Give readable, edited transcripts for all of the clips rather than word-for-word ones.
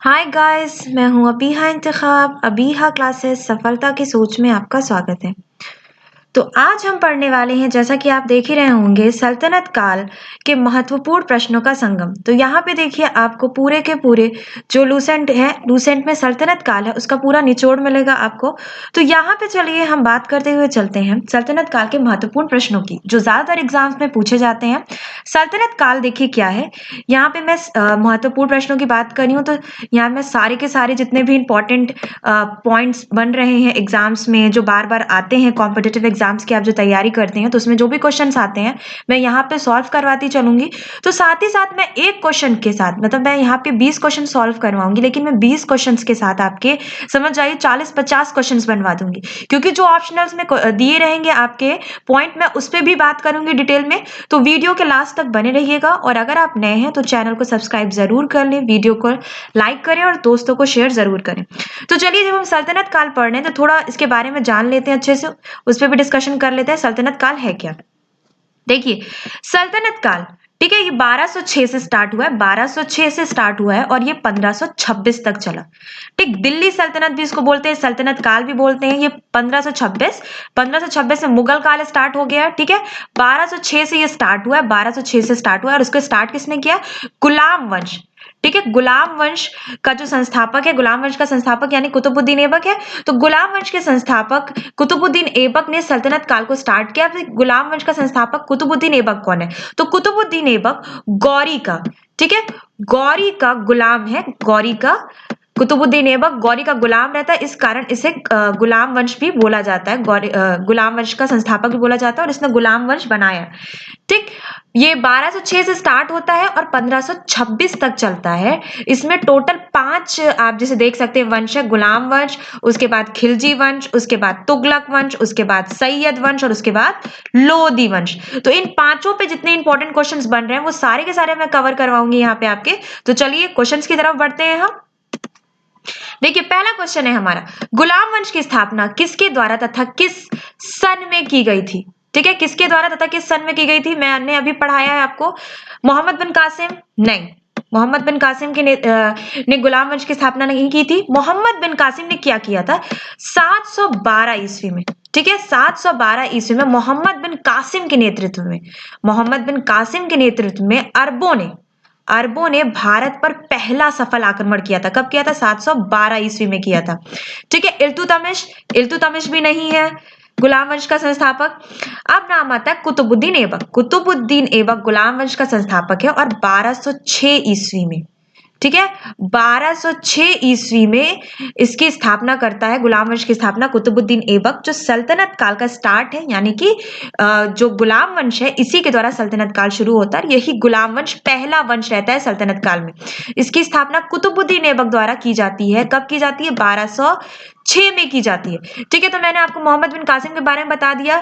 Hi guys, मैं हूँ Abiha इंतखाब। Abiha classes सफलता की सोच में आपका स्वागत है। तो आज हम पढ़ने वाले हैं, जैसा कि आप देख ही रहे होंगे, सल्तनत काल के महत्वपूर्ण प्रश्नों का संगम। तो यहाँ पे देखिए आपको पूरे के पूरे जो लूसेंट है, लूसेंट में सल्तनत काल है, उसका पूरा निचोड़ मिलेगा आपको। तो यहाँ पे चलिए हम बात करते हुए चलते हैं सल्तनत काल के महत्वपूर्ण प्रश्नों की, जो ज्यादातर एग्जाम्स में पूछे जाते हैं। सल्तनत काल देखिए क्या है। यहाँ पे मैं महत्वपूर्ण प्रश्नों की बात कर रही हूँ, तो यहाँ मैं सारे के सारे जितने भी इंपॉर्टेंट पॉइंट्स बन रहे हैं एग्जाम्स में, जो बार बार आते हैं कॉम्पिटेटिव एग्जाम्स की, आप जो तैयारी करते हैं तो उसमें जो भी क्वेश्चंस आते हैं मैं यहाँ पे सॉल्व करवाती चलूंगी। तो साथ ही साथ मैं एक क्वेश्चन के साथ, मतलब मैं यहाँ पे 20 क्वेश्चन सॉल्व करवाऊंगी, लेकिन मैं 20 क्वेश्चन के साथ आपके समझ जाइए 40-50 क्वेश्चन बनवा दूंगी, क्योंकि जो ऑप्शनल्स में दिए रहेंगे आपके पॉइंट, मैं उस पर भी बात करूंगी डिटेल में। तो वीडियो के लास्ट तक बने रहिएगा, और अगर आप नए हैं तो चैनल को सब्सक्राइब जरूर कर लें, वीडियो को लाइक करें और दोस्तों को शेयर जरूर करें। तो चलिए, जब हम सल्तनत काल पढ़ रहे हैं तो थोड़ा इसके बारे में जान लेते हैं अच्छे से, उस पर भी डिस्कशन कर लेते हैं सल्तनत काल है क्या। देखिए, सल्तनत काल, ठीक है, ये 1206 से स्टार्ट हुआ है, 1206 से स्टार्ट हुआ है और ये 1526 तक चला। ठीक, दिल्ली सल्तनत भी इसको बोलते हैं, सल्तनत काल भी बोलते हैं। ये 1526 में मुगल काल स्टार्ट हो गया, ठीक है। 1206 से ये स्टार्ट हुआ है, 1206 से स्टार्ट हुआ है, और उसको स्टार्ट किसने किया? गुलाम वंश, ठीक है। गुलाम वंश का जो संस्थापक है, गुलाम वंश का संस्थापक यानी कुतुबुद्दीन ऐबक है। तो गुलाम वंश के संस्थापक कुतुबुद्दीन ऐबक ने सल्तनत काल को स्टार्ट किया। तो गुलाम वंश का संस्थापक कुतुबुद्दीन ऐबक कौन है? तो कुतुबुद्दीन ऐबक गौरी का, ठीक है, गौरी का गुलाम है। गौरी का, कुतुबुद्दीन ऐबक गौरी का गुलाम रहता है, इस कारण इसे गुलाम वंश भी बोला जाता है। गुलाम वंश का संस्थापक भी बोला जाता है, और इसने गुलाम वंश बनाया, ठीक। ये 1206 से स्टार्ट होता है और 1526 तक चलता है। इसमें टोटल 5 आप जैसे देख सकते हैं वंश है। गुलाम वंश, उसके बाद खिलजी वंश, उसके बाद तुगलक वंश, उसके बाद सैयद वंश, और उसके बाद लोदी वंश। तो इन पांचों पे जितने इंपॉर्टेंट क्वेश्चंस बन रहे हैं वो सारे के सारे मैं कवर करवाऊंगी यहाँ पे आपके। तो चलिए क्वेश्चंस की तरफ बढ़ते हैं हम। देखिए, पहला क्वेश्चन है हमारा, गुलाम वंश की स्थापना किसके द्वारा तथा किस सन में की गई थी? ठीक है, किसके द्वारा तथा किस सन में की गई थी? मैंने अभी पढ़ाया है आपको। मोहम्मद बिन कासिम? नहीं, मोहम्मद बिन कासिम ने गुलाम वंश की स्थापना नहीं की थी। मोहम्मद बिन कासिम ने क्या किया था? 712 ईस्वी में, ठीक है, 712 ईस्वी में मोहम्मद बिन कासिम के नेतृत्व में, मोहम्मद बिन कासिम के नेतृत्व में अरबों ने भारत पर पहला सफल आक्रमण किया था। कब किया था? 712 ईस्वी में किया था, ठीक है। इल्तुतमिश भी नहीं है गुलाम वंश का संस्थापक। अब नाम आता है कुतुबुद्दीन ऐबक। कुतुबुद्दीन ऐबक गुलाम वंश का संस्थापक है, और 1206 ईस्वी में, ठीक है, 1206 ईस्वी में इसकी स्थापना करता है, गुलाम वंश की स्थापना कुतुबुद्दीन ऐबक। जो सल्तनत काल का स्टार्ट है, यानी कि जो गुलाम वंश है, इसी के द्वारा सल्तनत काल शुरू होता है। यही गुलाम वंश पहला वंश रहता है सल्तनत काल में। इसकी स्थापना कुतुबुद्दीन ऐबक द्वारा की जाती है। कब की जाती है? 1206 में की जाती है, ठीक है। तो मैंने आपको मोहम्मद बिन कासिम के बारे में बता दिया।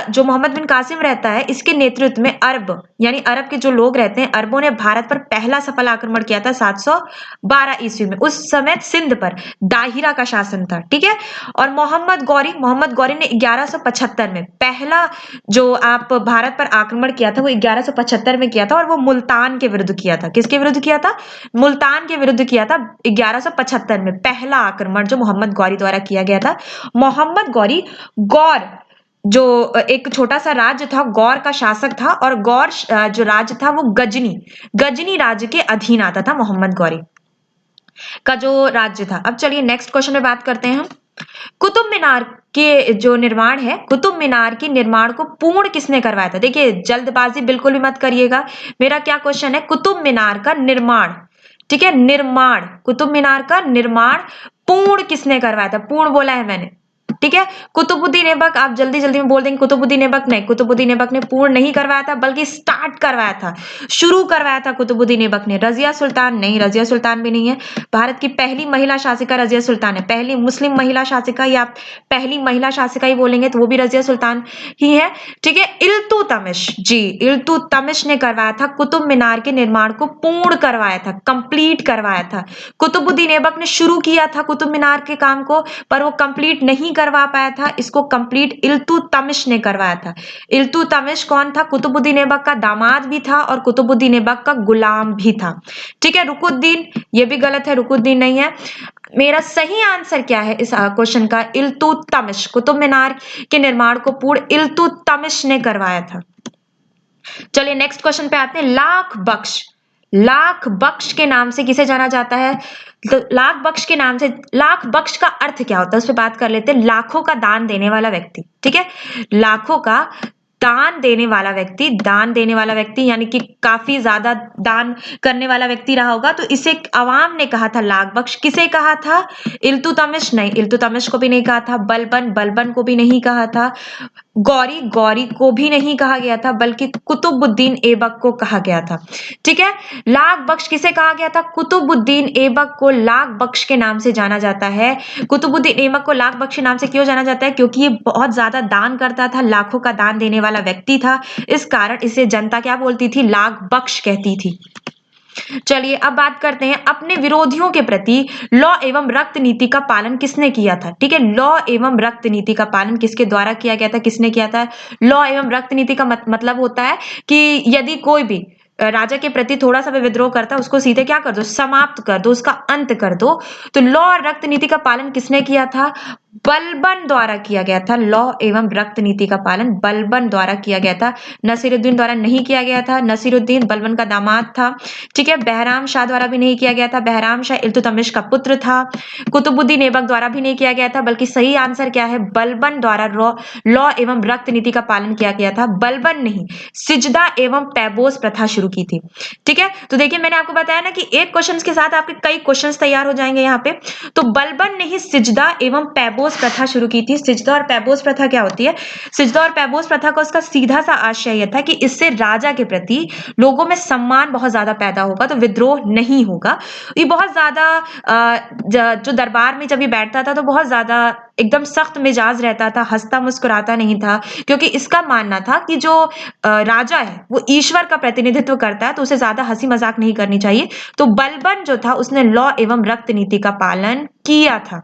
जो मोहम्मद बिन कासिम रहता है, इसके नेतृत्व में अरब यानी अरब के जो लोग रहते हैं, अरबों ने भारत पर पहला सफल आक्रमण किया था 712 ईस्वी में। उस समय सिंध पर दाहिरा का शासन था, ठीक है। और मोहम्मद गौरी ने 1175 में पहला जो आप भारत पर आक्रमण किया था वो 1175 में किया था, और वो मुल्तान के विरुद्ध किया था। किसके विरुद्ध किया था? मुल्तान के विरुद्ध किया था। 1175 में पहला आक्रमण जो मोहम्मद गौरी द्वारा किया गया था। मोहम्मद गौरी गौर, जो एक छोटा सा राज्य था, गौर का शासक था, और गौर जो राज्य था वो गजनी राज्य के अधीन आता था। मोहम्मद गौरी का जो राज्य था। अब चलिए नेक्स्ट क्वेश्चन में बात करते हैं हम। कुतुब मीनार के जो निर्माण है, कुतुब मीनार के निर्माण को पूर्ण किसने करवाया था? देखिए, जल्दबाजी बिल्कुल भी मत करिएगा। मेरा क्या क्वेश्चन है? कुतुब मीनार का निर्माण, ठीक है, निर्माण, कुतुब मीनार का निर्माण पूर्ण किसने करवाया था? पूर्ण बोला है मैंने, ठीक है। कुतुबुद्दीन ऐबक, आप जल्दी जल्दी में बोल देंगे कुतुबुद्दीन ऐबक। नहीं, कुतुबुद्दीन ऐबक ने पूर्ण नहीं करवाया था, बल्कि स्टार्ट करवाया था, शुरू करवाया था कुतुबुद्दीन ऐबक ने। रजिया सुल्तान? नहीं, रजिया सुल्तान भी नहीं है। भारत की पहली महिला शासिका रजिया सुल्तान है, पहली मुस्लिम महिला शासिका, या पहली महिला शासिका ही बोलेंगे तो वो भी रजिया सुल्तान ही है, ठीक है। इल्तुतमिश, जी, इल्तुतमिश ने करवाया था कुतुब मीनार के निर्माण को पूर्ण करवाया था, कंप्लीट करवाया था। कुतुबुद्दीन ऐबक ने शुरू किया था कुतुब मीनार के काम को, पर वो कंप्लीट नहीं कर करवा पाया था, इसको कंप्लीट इल्तुतमिश ने करवाया था। इल्तुतमिश कौन था? कुतुबुद्दीन ऐबक का दामाद भी था और कुतुबुद्दीन ऐबक का गुलाम भी था। ठीक है, रुकुद्दीन ये भी गलत है, रुकुद्दीन नहीं है। मेरा सही आंसर क्या है इस क्वेश्चन का? इल्तुतमिश। कुतुब मीनार के निर्माण को पूर्ण इल्तुतमिश ने करवाया था। चलिए नेक्स्ट क्वेश्चन पे आते हैं। लाख बख्श, लाख बख्श के नाम से किसे जाना जाता है? तो लाख बख्श के नाम से, लाख बख्श का अर्थ क्या होता है उस पर बात कर लेते हैं। लाखों का दान देने वाला व्यक्ति। ठीक है, लाखों का दान देने वाला व्यक्ति, दान देने वाला व्यक्ति यानी कि काफी ज्यादा दान करने वाला व्यक्ति रहा होगा, तो इसे अवाम ने कहा था लाख बख्श। किसे कहा था? इल्तुतमिश नहीं, इल्तुतमिश को भी नहीं कहा था। बलबन, बलबन को भी नहीं कहा था। गौरी, गौरी को भी नहीं कहा गया था, बल्कि कुतुबुद्दीन ऐबक को कहा गया था। ठीक है, लाख बख्श किसे कहा गया था? कुतुबुद्दीन ऐबक को लाख बख्श के नाम से जाना जाता है। कुतुबुद्दीन ऐबक को लाख बख्श के नाम से क्यों जाना जाता है? क्योंकि ये बहुत ज्यादा दान करता था, लाखों का दान देने वाला व्यक्ति था, इस कारण इसे जनता क्या बोलती थी? लाख बख्श कहती थी। चलिए अब बात करते हैं अपने विरोधियों के प्रति लॉ एवं रक्त नीति का पालन किसने किया था। ठीक है, लॉ एवं रक्त नीति का पालन किसके द्वारा किया गया था, किसने किया था? लॉ एवं रक्त नीति का मतलब होता है कि यदि कोई भी राजा के प्रति थोड़ा सा भी विद्रोह करता है, उसको सीधे क्या कर दो? समाप्त कर दो, उसका अंत कर दो। तो लॉ और रक्त नीति का पालन किसने किया था? बलबन द्वारा किया गया था। लॉ एवं रक्त नीति का पालन बलबन द्वारा किया गया था, नसीरुद्दीन द्वारा नहीं किया गया था। नसीरुद्दीन बलबन का दामाद था। ठीक है, बहराम शाह द्वारा भी नहीं किया गया था, बहराम शाह इल्तुतमिश का पुत्र था। कुतुबुद्दीन ऐबक द्वारा भी नहीं किया गया था, बल्कि सही आंसर क्या है? बलबन द्वारा लॉ एवं रक्त नीति का पालन किया गया था। बलबन नहीं, सिजदा एवं पैबोस प्रथा शुरू की थी। ठीक है, तो देखिए मैंने आपको बताया ना कि एक क्वेश्चन के साथ आपके कई क्वेश्चन तैयार हो जाएंगे यहाँ पे। तो बलबन ने ही सिजदा एवं पैबोस प्रथा शुरू की थी। सिजदा और पैबोस प्रथा क्या होती है? सिजदा और पैबोस प्रथा का उसका सीधा सा आशय यह था कि इससे राजा के प्रति लोगों में सम्मान बहुत ज्यादा पैदा होगा, तो विद्रोह नहीं होगा। ये बहुत ज्यादा जो दरबार में जब ये बैठता था तो बहुत ज्यादा एकदम सख्त मिजाज रहता था, हंसता मुस्कुराता नहीं था, क्योंकि इसका मानना था कि जो राजा है वो ईश्वर का प्रतिनिधित्व करता है, तो उसे ज्यादा हंसी मजाक नहीं करनी चाहिए। तो बलबन जो था उसने लॉ एवं रक्त नीति का पालन किया था।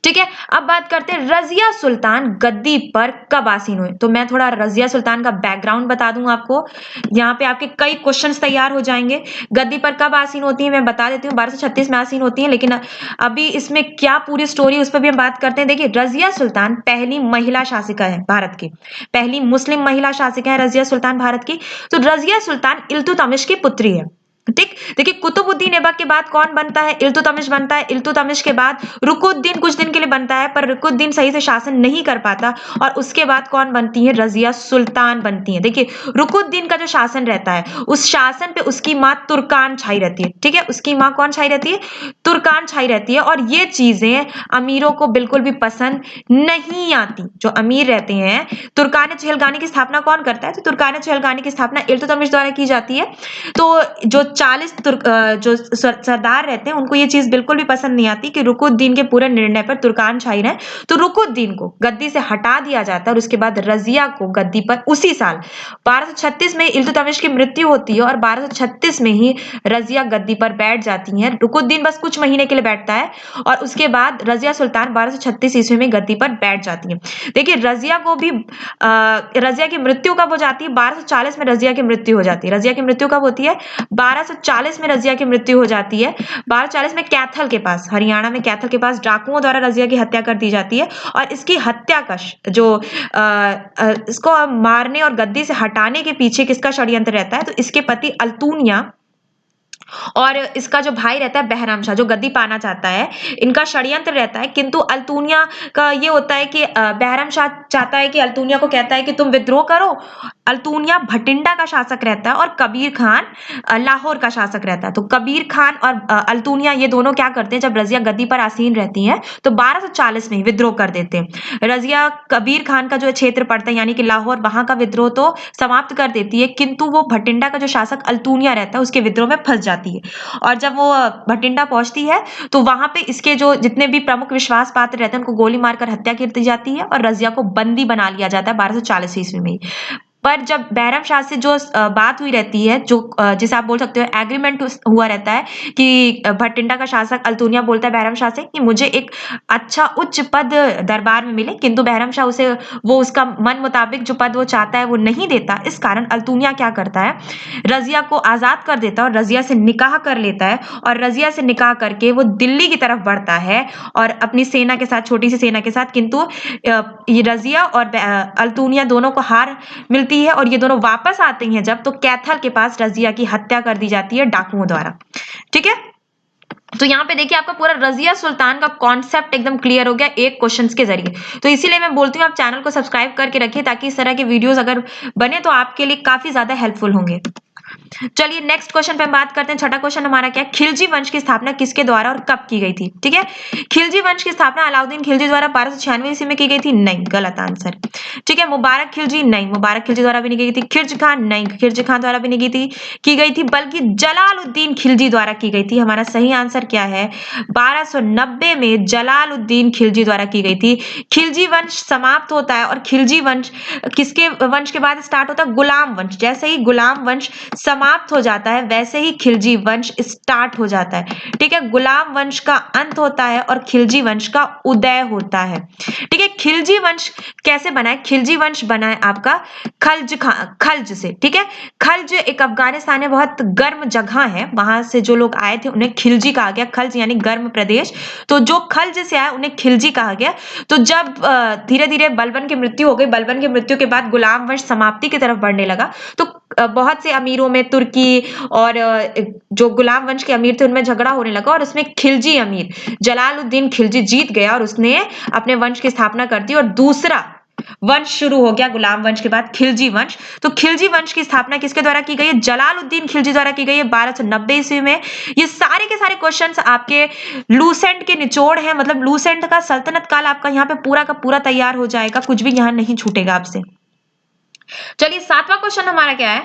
ठीक है, अब बात करते हैं रजिया सुल्तान गद्दी पर कब आसीन हुए। तो मैं थोड़ा रजिया सुल्तान का बैकग्राउंड बता दूं आपको, यहाँ पे आपके कई क्वेश्चंस तैयार हो जाएंगे। गद्दी पर कब आसीन होती है मैं बता देती हूँ, 1236 में आसीन होती है, लेकिन अभी इसमें क्या पूरी स्टोरी उस पर भी हम बात करते हैं। देखिए रजिया सुल्तान पहली महिला शासिका है भारत की, पहली मुस्लिम महिला शासिका है रजिया सुल्तान भारत की। तो रजिया सुल्तान इल्तुतमिश की पुत्री है। ठीक, देखिए कुतुबुद्दीन ऐबक के बाद कौन बनता है? इल्तुतमिश बनता है। इल्तुतमिश के बाद रुकुद्दीन कुछ दिन के लिए बनता है, पर रुकुद्दीन सही से शासन नहीं कर पाता, और उसके बाद कौन बनती है? रजिया सुल्तान बनती है। देखिए रुकुद्दीन का जो शासन रहता है, उस शासन पे उसकी माँ तुर्कान छाई रहती है। ठीक है, उसकी माँ कौन छाई रहती है? तुर्कान छाई रहती है, और ये चीजें अमीरों को बिल्कुल भी पसंद नहीं आती। जो अमीर रहते हैं, तुर्कान चहलगानी की स्थापना कौन करता है? तो तुर्कान चहलगानी की स्थापना इल्तुतमिश द्वारा की जाती है। तो जो 40 जो सरदार रहते हैं उनको ये चीज बिल्कुल भी पसंद नहीं आती कि रुकुद्दीन के पूरे निर्णय पर तुर्कान छाई रहे, तो रुकुद्दीन को गद्दी से हटा दिया जाता है, और उसके बाद रजिया को गद्दी पर उसी साल 1236 में इल्तुतमिश की मृत्यु होती है, और 1236 में ही रजिया गद्दी पर बैठ जाती है। रुकुद्दीन बस कुछ महीने के लिए बैठता है, और उसके बाद रजिया सुल्तान 1236 ईस्वी में गद्दी पर बैठ जाती है। देखिए रजिया को भी रजिया की मृत्यु कब हो जाती है? 1240 में रजिया की मृत्यु हो जाती है। रजिया की मृत्यु कब होती है? 1240 में रजिया की मृत्यु हो जाती है। 1240 में कैथल के पास, हरियाणा में कैथल के पास डाकुओं द्वारा रजिया की हत्या कर दी जाती है, और इसकी हत्या का जो इसको मारने और गद्दी से हटाने के पीछे किसका षड्यंत्र रहता है? तो इसके पति अल्तुनिया और इसका जो भाई रहता है बहराम शाह, जो गद्दी पाना चाहता है, इनका षड्यंत्र रहता है। किंतु अल्तुनिया का ये होता है कि बहराम शाह चाहता है कि अल्तुनिया को कहता है कि तुम विद्रोह करो। अल्तुनिया भटिंडा का शासक रहता है और कबीर खान लाहौर का शासक रहता है। तो कबीर खान और अल्तुनिया ये दोनों क्या करते हैं, जब रजिया गद्दी पर आसीन रहती हैं तो 1240 में विद्रोह कर देते हैं। रजिया कबीर खान का जो क्षेत्र पड़ता है यानी कि लाहौर, वहां का विद्रोह तो समाप्त कर देती है, किंतु वो भटिंडा का जो शासक अल्तुनिया रहता है उसके विद्रोह में फंस जाती है। और जब वो भटिंडा पहुंचती है तो वहां पे इसके जो जितने भी प्रमुख विश्वास पात्र रहते हैं उनको गोली मारकर हत्या कर दी जाती है, और रजिया को बंदी बना लिया जाता है 1240 ईस्वी में। पर जब बैरम शाह से जो बात हुई रहती है, जो जिसे आप बोल सकते हो एग्रीमेंट हुआ रहता है कि भटिंडा का शासक अल्तुनिया बोलता है बैरम शाह से कि मुझे एक अच्छा उच्च पद दरबार में मिले, किंतु बैरम शाह उसे वो उसका मन मुताबिक जो पद वो चाहता है वो नहीं देता। इस कारण अल्तुनिया क्या करता है, रजिया को आजाद कर देता है और रजिया से निकाह कर लेता है, और रजिया से निकाह करके वो दिल्ली की तरफ बढ़ता है और अपनी सेना के साथ, छोटी सी सेना के साथ। किंतु ये रजिया और अल्तुनिया दोनों को हार मिलती है और ये दोनों वापस आते हैं जब, तो कैथल के पास रजिया की हत्या कर दी जाती है डाकुओं द्वारा। ठीक है, तो यहाँ पे देखिए आपका पूरा रजिया सुल्तान का कॉन्सेप्ट एकदम क्लियर हो गया एक क्वेश्चंस के जरिए। तो इसीलिए मैं बोलती हूँ आप चैनल को सब्सक्राइब करके रखिए, ताकि इस तरह के वीडियोस अगर बने तो आपके लिए काफी ज्यादा हेल्पफुल होंगे। चलिए नेक्स्ट क्वेश्चन पे हम बात करते हैं। छठा क्वेश्चन हमारा क्या है, खिलजी वंश की स्थापना किसके द्वारा और कब की गई थी। ठीक है, खिलजी वंश की स्थापना अलाउद्दीन खिलजी द्वारा 1296 ईस्वी में की गई थी। नहीं, गलत आंसर। ठीक है, मुबारक खिलजी, नहीं, मुबारक खिलजी द्वारा भी नहीं की गई थी। खिर्ज खान, नहीं, खिर्ज खान द्वारा भी नहीं की गई थी, बल्कि जलालुद्दीन खिलजी द्वारा की गई थी। हमारा सही आंसर क्या है, 1290 में जलालुद्दीन खिलजी द्वारा की गई थी। खिलजी वंश समाप्त होता है और खिलजी वंश किसके वंश के बाद स्टार्ट होता है, गुलाम वंश। जैसे ही गुलाम वंश समाप्त हो जाता है वैसे ही खिलजी वंश स्टार्ट हो जाता है। ठीक है, गुलाम वंश का अंत होता है और खिलजी वंश का उदय होता है। ठीक है, खिलजी वंश कैसे बना है, खिलजी वंश बना है आपका खल्ज से। ठीक है, खल्ज एक अफगानिस्तान में बहुत गर्म जगह है, वहां से जो लोग आए थे उन्हें खिलजी कहा गया। खल्ज यानी गर्म प्रदेश, तो जो खल्ज से आए उन्हें खिलजी कहा गया। तो जब धीरे धीरे बलबन की मृत्यु हो गई, बलबन की मृत्यु के बाद गुलाम वंश समाप्ति की तरफ बढ़ने लगा, तो बहुत से अमीरों में तुर्की और जो गुलाम वंश के अमीर थे उनमें झगड़ा होने लगा, और उसमें खिलजी अमीर जलालुद्दीन खिलजी जीत गया और उसने अपने वंश की स्थापना कर दी और दूसरा वंश शुरू हो गया गुलाम वंश के बाद, खिलजी वंश। तो खिलजी वंश की स्थापना किसके द्वारा की गई है, जलालुद्दीन खिलजी द्वारा की गई है 1290 ईस्वी में। ये सारे के सारे क्वेश्चंस आपके लूसेंट के निचोड़ हैं, मतलब लूसेंट का सल्तनत काल आपका यहाँ पे पूरा का पूरा तैयार हो जाएगा, कुछ भी यहाँ नहीं छूटेगा आपसे। चलिए सातवां क्वेश्चन हमारा क्या है,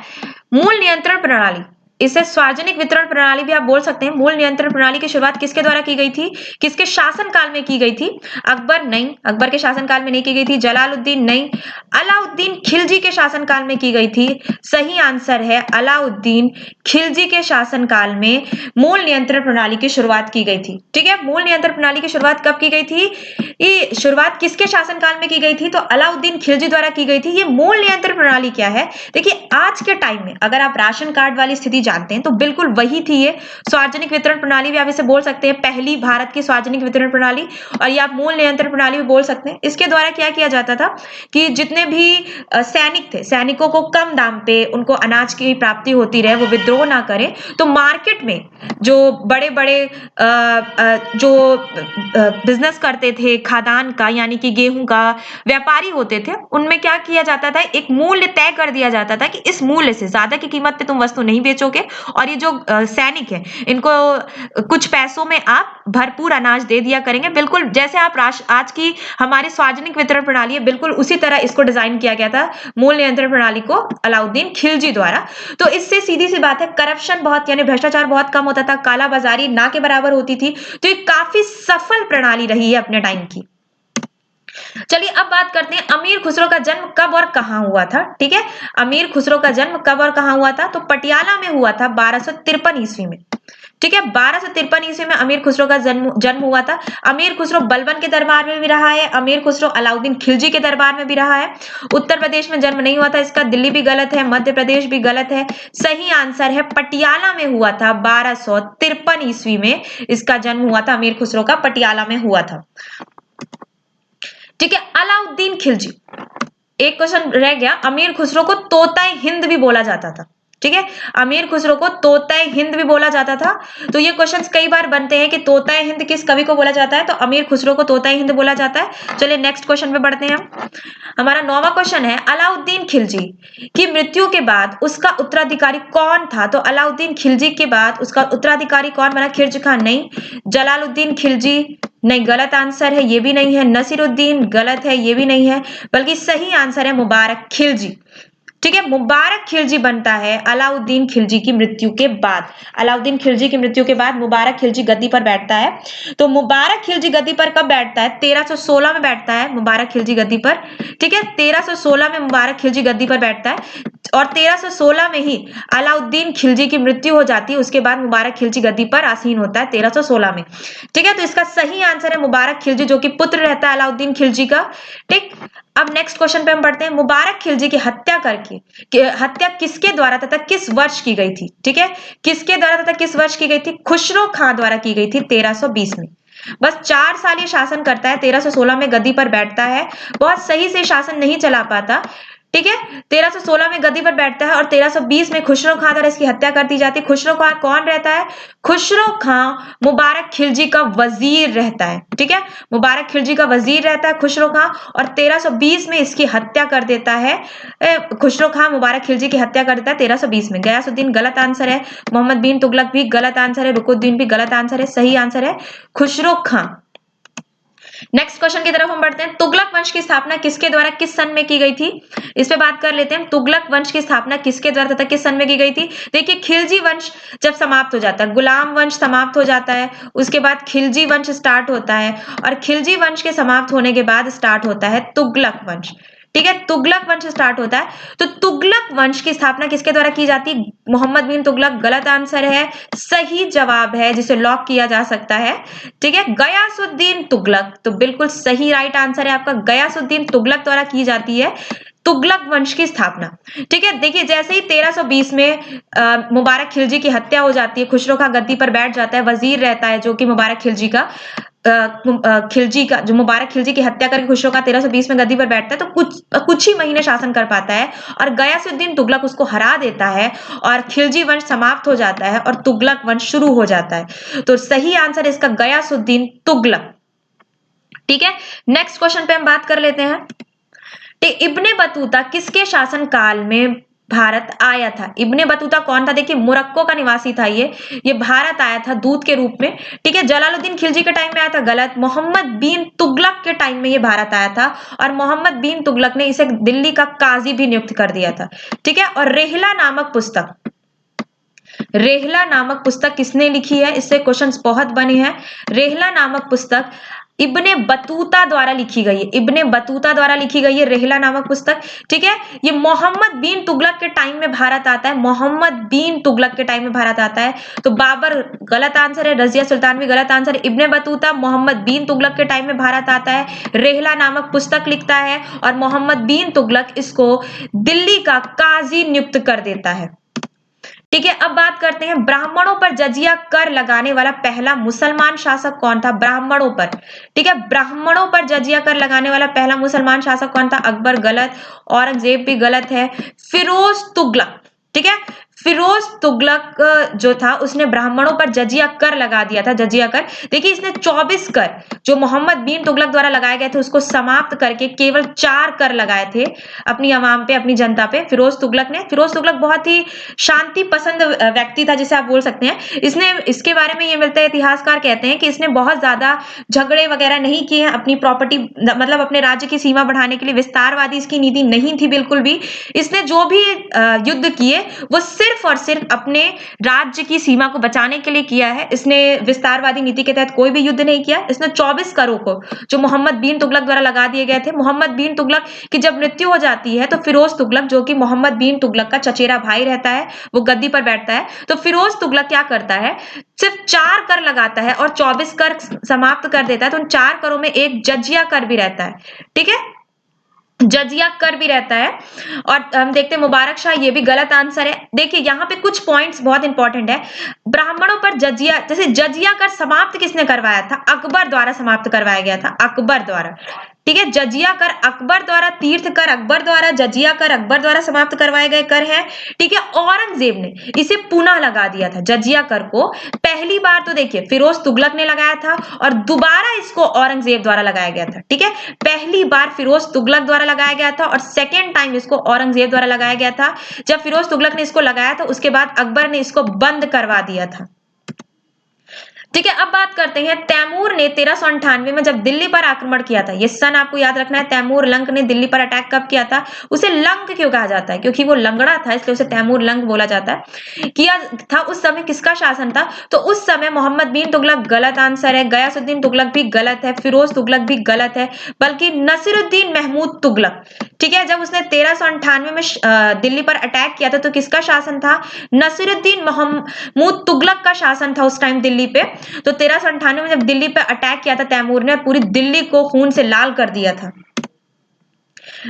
मूल नियंत्रण प्रणाली, इसे सार्वजनिक वितरण प्रणाली भी आप बोल सकते हैं। मूल नियंत्रण प्रणाली की शुरुआत किसके द्वारा की गई थी, किसके शासनकाल में की गई थी, अकबर, नहीं, अकबर के शासनकाल में नहीं की गई थी। जलालुद्दीन, नहीं, अलाउद्दीन खिलजी के शासनकाल में की गई थी। सही आंसर है अलाउद्दीन खिलजी के शासनकाल में मूल नियंत्रण प्रणाली की शुरुआत की गई थी। ठीक है, मूल नियंत्रण प्रणाली की शुरुआत कब की गई थी, ये शुरुआत किसके शासनकाल में की गई थी, तो अलाउद्दीन खिलजी द्वारा की गई थी। ये मूल नियंत्रण प्रणाली क्या है, देखिए आज के टाइम में अगर आप राशन कार्ड वाली स्थिति जानते हैं तो बिल्कुल वही थी ये सार्वजनिक वितरण प्रणाली भी आप इसे बोल सकते हैं, पहली भारत की सार्वजनिक वितरण प्रणाली, और ये आप मूल नियंत्रण प्रणाली भी बोल सकते हैं। इसके द्वारा क्या किया जाता था कि जितने भी सैनिक थे, सैनिकों को कम दाम पे उनको अनाज की प्राप्ति होती रहे, वो विद्रोह ना करें, तो मार्केट में जो बड़े बड़े जो बिजनेस करते थे खादान का, यानी कि गेहूं का व्यापारी होते थे, उनमें क्या किया जाता था, एक मूल्य तय कर दिया जाता था कि इस मूल्य से ज्यादा की कीमत पे तुम वस्तु नहीं बेचोगे, और ये जो सैनिक है इनको कुछ पैसों में आप भरपूर अनाज दे दिया करेंगे। बिल्कुल जैसे आप आज की हमारी सार्वजनिक वितरण प्रणाली है, बिल्कुल उसी तरह इसको डिजाइन किया गया था मूल नियंत्रण प्रणाली को अलाउद्दीन खिलजी द्वारा। तो इससे सीधी सी बात है, करप्शन बहुत यानी भ्रष्टाचार बहुत कम होता था, कालाबाजारी ना के बराबर होती थी। तो ये काफी सफल प्रणाली रही है अपने टाइम की। चलिए अब बात करते हैं अमीर खुसरो का जन्म कब और कहां हुआ था। ठीक है, अमीर खुसरो का जन्म कब और कहां हुआ था, तो पटियाला में हुआ था 1253 ईस्वी में। ठीक है, 1253 ईस्वी में अमीर खुसरो का जन्म हुआ था। अमीर खुसरो बलबन के दरबार में भी रहा है, अमीर खुसरो अलाउद्दीन खिलजी के दरबार में भी रहा है। उत्तर प्रदेश में जन्म नहीं हुआ था इसका, दिल्ली भी गलत है, मध्य प्रदेश भी गलत है। सही आंसर है पटियाला में हुआ था, 1253 ईस्वी में इसका जन्म हुआ था, अमीर खुसरो का पटियाला में हुआ था। ठीक है, अलाउद्दीन खिलजी, एक क्वेश्चन रह गया, अमीर खुसरो को तोताए हिंद भी बोला जाता था। ठीक है, अमीर खुसरो को तोताए हिंद भी बोला जाता था। तो ये क्वेश्चंस कई बार बनते हैं कि तोताए हिंद किस कवि को बोला जाता है, तो अमीर खुसरो को तोताए हिंद बोला जाता है। चलिए नेक्स्ट क्वेश्चन पे बढ़ते हैं हम। हमारा 9वां क्वेश्चन है, अलाउद्दीन खिलजी की मृत्यु के बाद उसका उत्तराधिकारी कौन था, तो अलाउद्दीन खिलजी के बाद उसका उत्तराधिकारी कौन बना, खिर्ज खान, नहीं, जलालुद्दीन खिलजी, नहीं, गलत आंसर है, ये भी नहीं है, नसीरुद्दीन, गलत है, ये भी नहीं है, बल्कि सही आंसर है मुबारक खिलजी। ठीक है, मुबारक खिलजी बनता है अलाउद्दीन खिलजी की मृत्यु के बाद। अलाउद्दीन खिलजी की मृत्यु के बाद मुबारक खिलजी गद्दी पर बैठता है। तो मुबारक खिलजी गद्दी पर कब बैठता है? 1316 में बैठता है मुबारक खिलजी गद्दी पर। ठीक है, 1316 में मुबारक खिलजी गद्दी पर बैठता है और 1316 में ही अलाउद्दीन खिलजी की मृत्यु हो जाती है। उसके बाद मुबारक खिलजी गद्दी पर आसीन होता है 1316 में। ठीक है, तो इसका सही आंसर है मुबारक खिलजी, जो कि पुत्र रहता है अलाउद्दीन खिलजी का। ठीक, अब नेक्स्ट क्वेश्चन पे हम बढ़ते हैं। मुबारक खिलजी की हत्या हत्या किसके द्वारा तथा किस वर्ष की गई थी? ठीक है, किसके द्वारा तथा किस वर्ष की गई थी? खुसरो खां द्वारा की गई थी 1320 में। बस 4 साल ये शासन करता है, 1316 में गद्दी पर बैठता है, बहुत सही से शासन नहीं चला पाता। ठीक है, 1316 में गद्दी पर बैठता है और 1320 में खुसरो खां द्वारा इसकी हत्या कर दी जाती है। खुसरो खां कौन रहता है? खुसरो खां मुबारक खिलजी का वजीर रहता है। ठीक है, मुबारक खिलजी का वजीर रहता है खुसरो खां और 1320 में इसकी हत्या कर देता है। खुसरो खां मुबारक खिलजी की हत्या कर देता है 1320 में। गयासुद्दीन गलत आंसर है, मोहम्मद बिन तुगलक भी गलत आंसर है, रुकुद्दीन भी गलत आंसर है। सही आंसर है खुसरो खां। नेक्स्ट क्वेश्चन की तरफ हम बढ़ते हैं। तुगलक वंश की स्थापना किसके द्वारा किस सन में की गई थी? इस पे बात कर लेते हैं। तुगलक वंश की स्थापना किसके द्वारा तथा किस सन में की गई थी? देखिए, खिलजी वंश जब समाप्त हो जाता है, गुलाम वंश समाप्त हो जाता है, उसके बाद खिलजी वंश स्टार्ट होता है और खिलजी वंश के समाप्त होने के बाद स्टार्ट होता है तुगलक वंश। ठीक है, तुगलक वंश स्टार्ट होता है। तो तुगलक वंश की स्थापना किसके द्वारा की जाती? मोहम्मद बिन तुगलक गलत आंसर है, सही जवाब है जिसे लॉक किया जा सकता है। ठीक है, गयासुद्दीन तुगलक, तो बिल्कुल सही राइट आंसर है आपका, गयासुद्दीन तुगलक द्वारा की जाती है तुगलक वंश की स्थापना। ठीक है, देखिए जैसे ही 1320 में मुबारक खिलजी की हत्या हो जाती है, खुसरो खां गद्दी पर बैठ जाता है, वजीर रहता है जो कि मुबारक खिलजी का, खिलजी का, जो मुबारक खिलजी की हत्या करके खुसरो खां 1320 में गद्दी पर बैठता है, तो कुछ ही महीने शासन कर पाता है और गयासुद्दीन तुगलक उसको हरा देता है और खिलजी वंश समाप्त हो जाता है और तुगलक वंश शुरू हो जाता है। तो सही आंसर इसका गयासुद्दीन तुगलक। ठीक है, नेक्स्ट क्वेश्चन पे हम बात कर लेते हैं। इब्ने बतूता किसके शासन काल में भारत आया था? इब्ने बतूता कौन था? देखिए, मोरक्को का निवासी था ये भारत आया था दूत के रूप में। ठीक है, जलालुद्दीन खिलजी के टाइम में आया था, गलत। मोहम्मद बिन तुगलक के टाइम में ये भारत आया था और मोहम्मद बिन तुगलक ने इसे दिल्ली का काजी भी नियुक्त कर दिया था। ठीक है, और रेहला नामक पुस्तक किसने लिखी है? इससे क्वेश्चंस बहुत बने हैं। रेहला नामक पुस्तक इब्ने बतूता द्वारा लिखी गई है, इब्ने बतूता द्वारा लिखी गई है रेहला नामक पुस्तक। ठीक है, ये मोहम्मद बिन तुगलक के टाइम में भारत आता है, मोहम्मद बिन तुगलक के टाइम में भारत आता है। तो बाबर गलत आंसर है, रजिया सुल्तान भी गलत आंसर है। इब्ने बतूता मोहम्मद बिन तुगलक के टाइम में भारत आता है, रेहला नामक पुस्तक लिखता है और मोहम्मद बिन तुगलक इसको दिल्ली का काजी नियुक्त कर देता है। ठीक है, अब बात करते हैं ब्राह्मणों पर जजिया कर लगाने वाला पहला मुसलमान शासक कौन था? ब्राह्मणों पर। ठीक है, ब्राह्मणों पर जजिया कर लगाने वाला पहला मुसलमान शासक कौन था? अकबर गलत, औरंगजेब भी गलत है, फिरोज तुगलक। ठीक है, फिरोज तुगलक जो था उसने ब्राह्मणों पर जजिया कर लगा दिया था, जजिया कर। देखिए, इसने 24 कर जो मोहम्मद बिन तुगलक द्वारा लगाए गए थे उसको समाप्त करके केवल 4 कर लगाए थे अपनी अवाम पे, अपनी जनता पे फिरोज तुगलक ने। फिरोज तुगलक बहुत ही शांति पसंद व्यक्ति था जिसे आप बोल सकते हैं। इसने, इसके बारे में ये मिलता है, इतिहासकार कहते हैं कि इसने बहुत ज्यादा झगड़े वगैरह नहीं किए हैं अपनी प्रॉपर्टी, मतलब अपने राज्य की सीमा बढ़ाने के लिए। विस्तारवादी इसकी नीति नहीं थी बिल्कुल भी। इसने जो भी युद्ध किए वो सिर्फ और सिर्फ अपने राज्य की सीमा को बचाने के लिए किया है। इसने विस्तारवादी नीति के तहत कोई भी युद्ध नहीं किया। इसने 24 करों को जो मोहम्मद बिन तुगलक द्वारा लगा दिए गए थे, मोहम्मद बिन तुगलक की जब मृत्यु हो जाती है तो फिरोज तुगलक जो कि मोहम्मद बिन तुगलक का चचेरा भाई रहता है, वो गद्दी पर बैठता है। तो फिरोज तुगलक क्या करता है, सिर्फ 4 कर लगाता है और 24 कर समाप्त कर देता है। तो उन 4 करों में एक जजिया कर भी रहता है। ठीक है, जजिया कर भी रहता है। और हम देखते हैं मुबारक शाह, ये भी गलत आंसर है। देखिए, यहाँ पे कुछ पॉइंट्स बहुत इंपॉर्टेंट है। ब्राह्मणों पर जजिया, जैसे जजिया कर समाप्त किसने करवाया था? अकबर द्वारा समाप्त करवाया गया था, अकबर द्वारा। ठीक है, जजिया कर अकबर द्वारा, तीर्थ कर अकबर द्वारा, जजिया कर अकबर द्वारा समाप्त करवाए गए कर है। ठीक है, औरंगजेब ने इसे पुनः लगा दिया था जजिया कर को। पहली बार तो देखिए फिरोज तुगलक ने लगाया था और दोबारा इसको औरंगजेब द्वारा लगाया गया था। ठीक है, पहली बार फिरोज तुगलक द्वारा लगाया गया था और सेकेंड टाइम इसको औरंगजेब द्वारा लगाया गया था। जब फिरोज तुगलक ने इसको लगाया था उसके बाद अकबर ने इसको बंद करवा दिया था। ठीक है, अब बात करते हैं तैमूर ने 1398 में जब दिल्ली पर आक्रमण किया था। ये सन आपको याद रखना है। तैमूर लंक ने दिल्ली पर अटैक कब किया था? उसे लंक क्यों कहा जाता है? क्योंकि वो लंगड़ा था, इसलिए उसे तैमूर लंक बोला जाता है। किया था उस समय किसका शासन था? तो उस समय मोहम्मद बिन तुगलक गलत आंसर है, गयासुद्दीन तुगलक भी गलत है, फिरोज तुगलक भी गलत है, बल्कि नसीरुद्दीन महमूद तुगलक। ठीक है, जब उसने 1398 में दिल्ली पर अटैक किया था तो किसका शासन था? नसीरुद्दीन महमूद तुगलक का शासन था उस टाइम दिल्ली पे। तो 1398 में जब दिल्ली पे अटैक किया था तैमूर ने, पूरी दिल्ली को खून से लाल कर दिया था।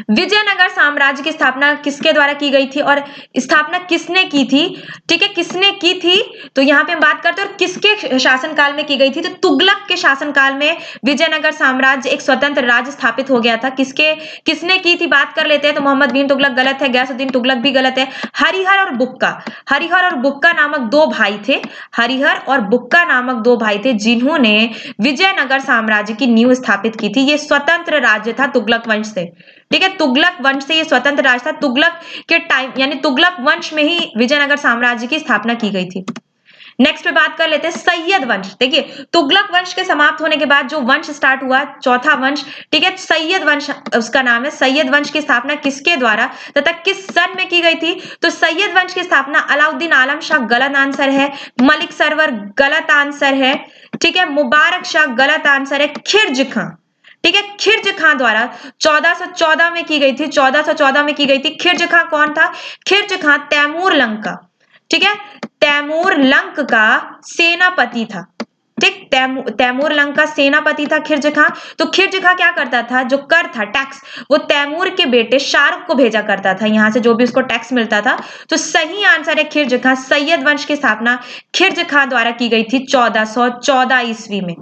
विजयनगर साम्राज्य की स्थापना किसके द्वारा की गई थी और स्थापना किसने की थी? ठीक है, किसने की थी? तो यहाँ पे हम बात करते हैं और किसके शासनकाल में की गई थी? तो तुगलक के शासनकाल में विजयनगर साम्राज्य एक स्वतंत्र राज्य स्थापित हो गया था। किसने की थी बात कर लेते हैं। तो मोहम्मद बिन तुगलक गलत है, गयासुद्दीन तुगलक भी गलत है। हरिहर और बुक्का नामक दो भाई थे। हरिहर और बुक्का नामक दो भाई थे जिन्होंने विजयनगर साम्राज्य की नींव स्थापित की थी। ये स्वतंत्र राज्य था तुगलक वंश से। ठीक है, तुगलक वंश से ये स्वतंत्र राज्य था। तुगलक के टाइम यानी तुगलक वंश में ही विजयनगर साम्राज्य की स्थापना की गई थी। नेक्स्ट पे बात कर लेते हैं सैयद वंश। देखिए, तुगलक वंश के समाप्त होने के बाद जो वंश स्टार्ट हुआ, चौथा वंश, ठीक है, सैयद वंश उसका नाम है। सैयद वंश की स्थापना किसके द्वारा तथा किस सन में की गई थी? तो सैयद वंश की स्थापना अलाउद्दीन आलम शाह गलत आंसर है, मलिक सरवर गलत आंसर है, ठीक है, मुबारक शाह गलत आंसर है, खिरज खां, ठीक है, खिरज खां द्वारा 1414 में की गई थी। 1414 में की गई थी। खिरज खां कौन था? खिरज खां तैमूर लंक का, ठीक है, तैमूर लंक का सेनापति था। ठीक, तैमूर लंक का सेनापति था खिरज खां। तो खिरज खां क्या करता था? जो कर था, टैक्स, वो तैमूर के बेटे शाहरुख को भेजा करता था, यहां से जो भी उसको टैक्स मिलता था। तो सही आंसर है खिरज खां। सैयद वंश की स्थापना खिरज खां द्वारा की गई थी 1414 ईस्वी में।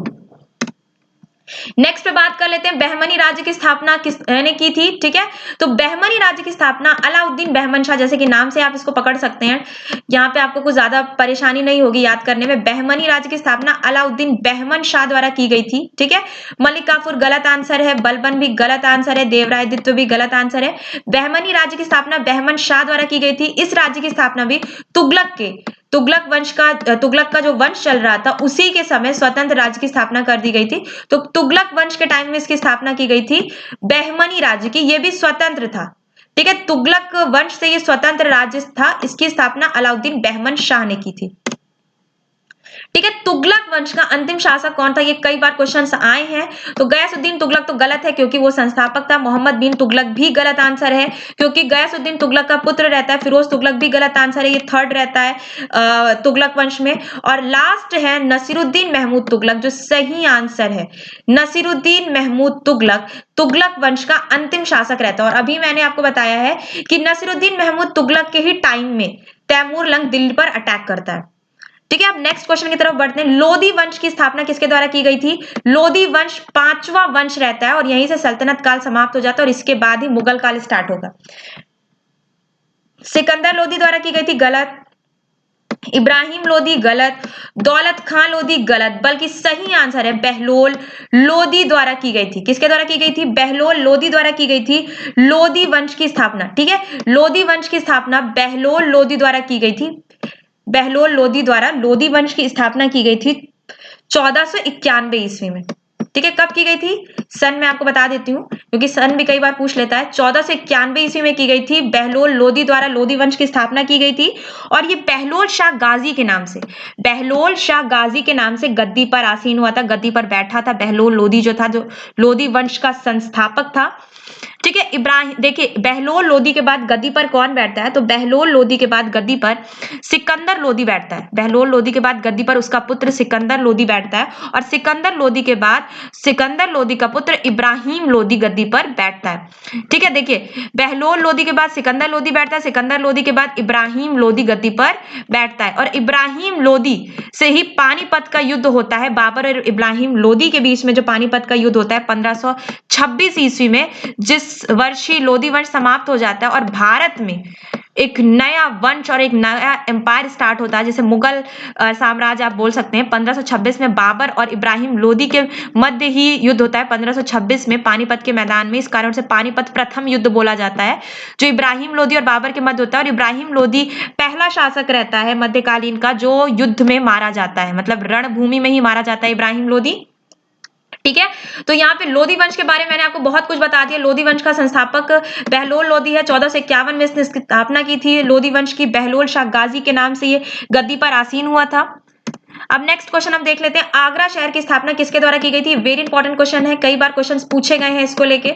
नेक्स्ट पे बात कर लेते हैं बहमनी राज्य की स्थापना किसने की थी? ठीक है, तो बहमनी राज्य की स्थापना अलाउद्दीन बहमन शाह, जैसे कि नाम से आप इसको पकड़ सकते हैं, यहाँ पे आपको कुछ ज्यादा परेशानी नहीं होगी याद करने में। बहमनी राज्य की स्थापना अलाउद्दीन बहमन शाह द्वारा की गई थी। ठीक है, मलिक काफूर गलत आंसर है, बलबन भी गलत आंसर है, देवरायदित्य भी गलत आंसर है। बहमनी राज्य की स्थापना बहमन शाह द्वारा की गई थी। इस राज्य की स्थापना भी तुगलक का जो वंश चल रहा था उसी के समय स्वतंत्र राज्य की स्थापना कर दी गई थी। तो तुगलक वंश के टाइम में इसकी स्थापना की गई थी बहमनी राज्य की। ये भी स्वतंत्र था। ठीक है, तुगलक वंश से ये स्वतंत्र राज्य था। इसकी स्थापना अलाउद्दीन बहमन शाह ने की थी। ठीक है, तुगलक वंश का अंतिम शासक कौन था? ये कई बार क्वेश्चंस आए हैं। तो गयासुद्दीन तुगलक तो गलत है क्योंकि वो संस्थापक था। मोहम्मद बिन तुगलक भी गलत आंसर है क्योंकि गयासुद्दीन तुगलक का पुत्र रहता है। फिरोज तुगलक भी गलत आंसर है, ये थर्ड रहता है तुगलक वंश में। और लास्ट है नसीरुद्दीन महमूद तुगलक, जो सही आंसर है। नसीरुद्दीन महमूद तुगलक तुगलक वंश का अंतिम शासक रहता है। और अभी मैंने आपको बताया है कि नसीरुद्दीन महमूद तुगलक के ही टाइम में तैमूर लंग दिल्ली पर अटैक करता है। ठीक है, अब नेक्स्ट क्वेश्चन की तरफ बढ़ते हैं। लोधी वंश की स्थापना किसके द्वारा की गई थी? लोधी वंश पांचवा वंश रहता है और यहीं से सल्तनत काल समाप्त हो जाता है और इसके बाद ही मुगल काल स्टार्ट होगा। सिकंदर लोधी द्वारा की गई थी, गलत। इब्राहिम लोधी गलत। दौलत खान लोधी गलत, बल्कि सही आंसर है बहलोल लोधी द्वारा की गई थी। किसके द्वारा की गई थी? बहलोल लोधी द्वारा की गई थी लोधी वंश की स्थापना। ठीक है, लोधी वंश की स्थापना बहलोल लोधी द्वारा की गई थी। बहलोल लोधी द्वारा लोधी वंश की स्थापना की गई थी 1491 ईस्वी में। ठीक है, कब की गई थी? सन मैं आपको बता देती हूँ क्योंकि सन भी कई बार पूछ लेता है। 1491 ईस्वी में की गई थी। बहलोल लोधी द्वारा लोधी वंश की स्थापना की गई थी और ये बहलोल शाह गाजी के नाम से, बहलोल शाह गाजी के नाम से गद्दी पर आसीन हुआ था, गद्दी पर बैठा था। बहलोल लोधी जो था, जो लोधी वंश का संस्थापक था। ठीक है, इब्राहिम, देखिए बहलोल लोधी के बाद गद्दी पर कौन बैठता है? तो बहलोल लोधी के बाद गद्दी पर सिकंदर लोधी बैठता है। बहलोल लोधी के बाद गद्दी पर उसका पुत्र सिकंदर लोधी बैठता है और सिकंदर लोधी के बाद सिकंदर लोधी का पुत्र इब्राहिम लोधी गद्दी पर बैठता है। ठीक है, देखिए बहलोल लोधी के बाद सिकंदर लोधी बैठता है, सिकंदर लोधी के बाद इब्राहिम लोधी गद्दी पर बैठता है और इब्राहिम लोधी से ही पानीपत का युद्ध होता है। बाबर और इब्राहिम लोधी के बीच में जो पानीपत का युद्ध होता है 1526 ईस्वी में, जिस वर्ष ही लोधी वंश समाप्त हो जाता है और भारत में एक नया वंश और एक नया एम्पायर स्टार्ट होता है, जैसे मुगल साम्राज्य आप बोल सकते हैं। 1526 में बाबर और इब्राहिम लोदी के मध्य ही युद्ध होता है, 1526 में पानीपत के मैदान में। इस कारण से पानीपत प्रथम युद्ध बोला जाता है, जो इब्राहिम लोदी और बाबर के मध्य होता है। और इब्राहिम लोदी पहला शासक रहता है मध्यकालीन का जो युद्ध में मारा जाता है, मतलब रणभूमि में ही मारा जाता है इब्राहिम लोदी। ठीक है, तो यहाँ पे लोधी वंश के बारे में मैंने आपको बहुत कुछ बता दिया। लोधी वंश का संस्थापक बहलोल लोधी है। 1451 में इसने स्थापना की थी लोधी वंश की। बहलोल शाह गाजी के नाम से ये गद्दी पर आसीन हुआ था। अब नेक्स्ट क्वेश्चन हम देख लेते हैं, आगरा शहर की स्थापना किसके द्वारा की गई थी? वेरी इंपॉर्टेंट क्वेश्चन है, कई बार क्वेश्चंस पूछे गए हैं इसको लेके।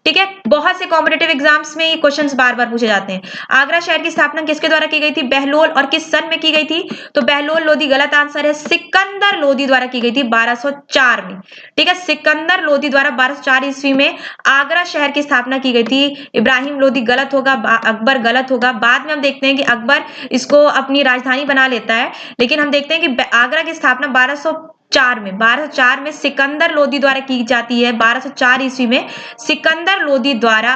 ठीक है, बहुत से कॉम्पिटेटिव एग्जाम्स में ये क्वेश्चंस बार बार पूछे जाते हैं। आगरा शहर की स्थापना किसके द्वारा की गई थी? बहलोल, और किस सन में की गई थी? तो बहलोल लोधी गलत आंसर है, सिकंदर लोधी द्वारा की गई थी 1204 में। ठीक है, सिकंदर लोधी द्वारा 1204 ईस्वी में आगरा शहर की स्थापना की गई थी। इब्राहिम लोधी गलत होगा, अकबर गलत होगा। बाद में हम देखते हैं कि अकबर इसको अपनी राजधानी बना लेता है, लेकिन हम देखते हैं कि आगरा की स्थापना 1204 में सिकंदर लोधी द्वारा की जाती है। 1204 ईस्वी में सिकंदर लोधी द्वारा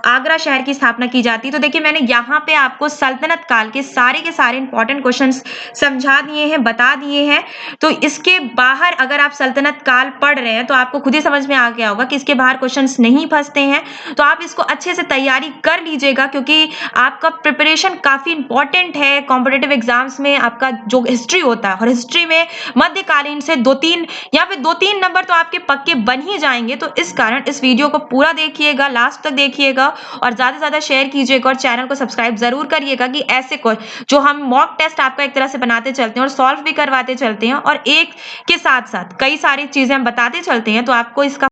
आगरा शहर की स्थापना की जाती है। तो देखिए मैंने यहाँ पे आपको सल्तनत काल के सारे इंपॉर्टेंट क्वेश्चंस समझा दिए हैं, बता दिए हैं। तो इसके बाहर अगर आप सल्तनत काल पढ़ रहे हैं तो आपको खुद ही समझ में आ गया होगा कि इसके बाहर क्वेश्चंस नहीं फंसते हैं। तो आप इसको अच्छे से तैयारी कर लीजिएगा, क्योंकि आपका प्रिपरेशन काफी इंपॉर्टेंट है। कॉम्पिटेटिव एग्जाम्स में आपका जो हिस्ट्री होता है, और हिस्ट्री में मध्यकालीन से 2-3 यहाँ पे 2-3 नंबर तो आपके पक्के बन ही जाएंगे। तो इस कारण इस वीडियो को पूरा देखिएगा, लास्ट तक देखिएगा, और ज्यादा से ज्यादा शेयर कीजिएगा, और चैनल को सब्सक्राइब जरूर करिएगा कि ऐसे जो हम मॉक टेस्ट आपका एक तरह से बनाते चलते हैं और सॉल्व भी करवाते चलते हैं, और एक के साथ साथ कई सारी चीजें हम बताते चलते हैं, तो आपको इसका